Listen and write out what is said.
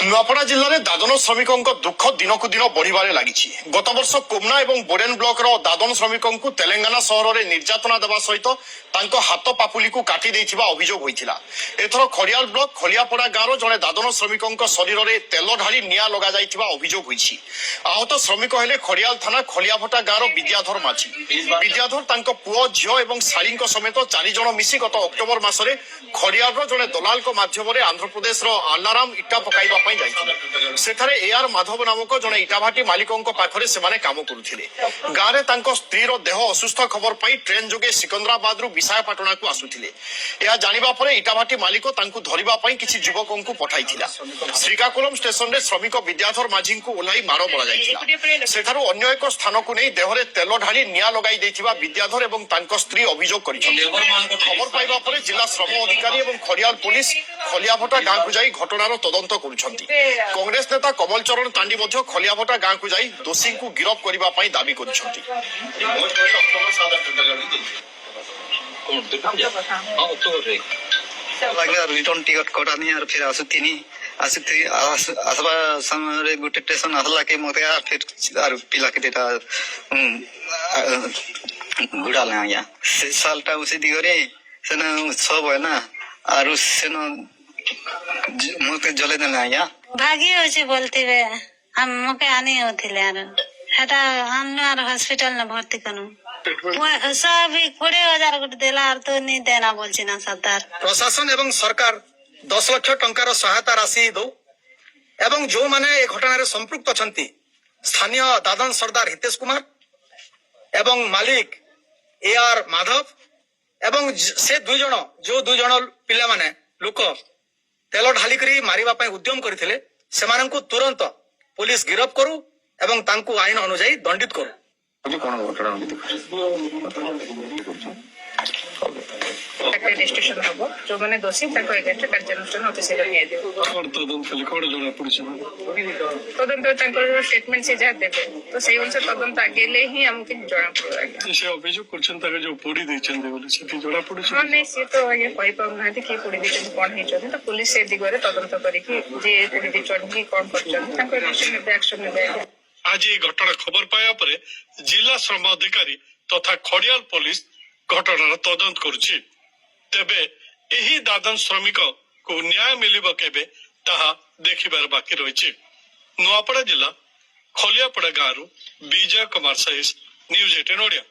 नुआपड़ा जिले में दादन श्रमिकों दुख दिनक दिन बढ़िबारे लागिछि। गत वर्ष कोमना और बोडेन ब्लॉक रो दादन श्रमिकों को तेलंगाना सहर में निर्यातना देवा सहित तांको हाथ पापुली को काटी देइथिबा अभियोग होइथिला। एथर खड़ियाल ब्लॉक खलियापड़ा गाँव जड़े दादन श्रमिकों शरीर में तेल ढाली निया लगा जाइथिबा अभियोग होइछि। आहत श्रमिक हेले खड़ियाल थाना खलियाभटा गाँव विद्याधर माझी। विद्याधर तांको पुओ झियो एवं शाळींक समेत 4 जण मिसी गत अक्टोबर मासरे खड़ियाल जड़े दलाल माध्यम आंध्र प्रदेश आल्लाराम इटा पकाइबा सेठारे एआर माधव नामक जड़े इटाभाटी मालिकों पाखरे सेमाने काम करुथिले। गाँव में स्त्री देह असुस्थ खबर पाई ट्रेन जोगे सिकंदराबाद विशाखापाटना को आसुथिले। यह जानिबा परे इटाभाटी मालिक तांकु धरिबा पई किछि युवकों को पठाइथिला। श्रीकाकुलम स्टेशन रे श्रमिक विद्याधर माझी को ओह्लाई माड़ मरा जाइथिला। सेठारु अन्य एक स्थान को नहीं देहरे तेल ढाली निया लगाई देथिबा विद्याधर एवं तांको स्त्री अभियोग करिछथि। खबर पाइबा परे जिला श्रम अधिकारी एवं खड़ियाल पुलिस खलियाभटा गाँव को जाई घटनार तदंत करुछथि। कांग्रेस नेता कमल चरण तांडी मध्य खलियाभटा गाँव को जाई दोषी को गिरफ करबा पई दाबी करिछथि। रिटर्न टिकट कटानी और फिर आसुथिनी आसबा समय गोटे स्टेशन आसला के मते फिर और पिला के डेटा गुड़ाले आया से सालटा उसी दिगरे सेना सब है ना और सेना मते जले देना आया भागी होची बोलते वे हम मके आने होथिले यार हेटा अन्नार हॉस्पिटल न भर्ती कनु सब 20,000 गुट देला और तो नहीं देना बोलछि ना सरकार। प्रशासन एवं सरकार 10 लाख टंकार सहायता राशि दो एवं जो माने ए घटना संपृक्त अछंती स्थानीय दादन सरदार हितेश कुमार एवं मालिक एआर माधव एवं से दुई जण पिला माने लोक तेल ढाली करी मारिबा पई उद्यम करथिले सेमानंकु तुरंत पुलिस गिरफ करू एवं तांकु आईन अनुसार दंडित करू। रेजिस्ट्रेशन हबो जो माने दोषी ताको एगेंस्ट कार्यानुष्ठान ऑफिसर निया देबो तदंत तांकर स्टेटमेंट से जा देबे तो सेही अनुसार तदंत आगेले ही हमके जणा पड़ो। से अभियोग करछन ताके जो पोड़ी दैछन बोले से जणा पड़ो हां नहीं से तो आगे कहि पाउ ना कि पोड़ी दैछन कोन हेछन तो पुलिस से दिगरे तदंत करी कि जे पोड़ी दैछन कि कोन करछन ताको एक्शन नेबे। आज ये घटना खबर पाया परे जिला श्रम अधिकारी तथा खड़ियाल पुलिस घटनार तदंत करुछि। तेबे एही दादन श्रमिक को न्याय मिलिब केबे ताहा देखिबार बाकी रहिछि। नुआपड़ा जिला खलियापड़ा गाँव विजय कुमार सहित न्यूज 18 ओडिया।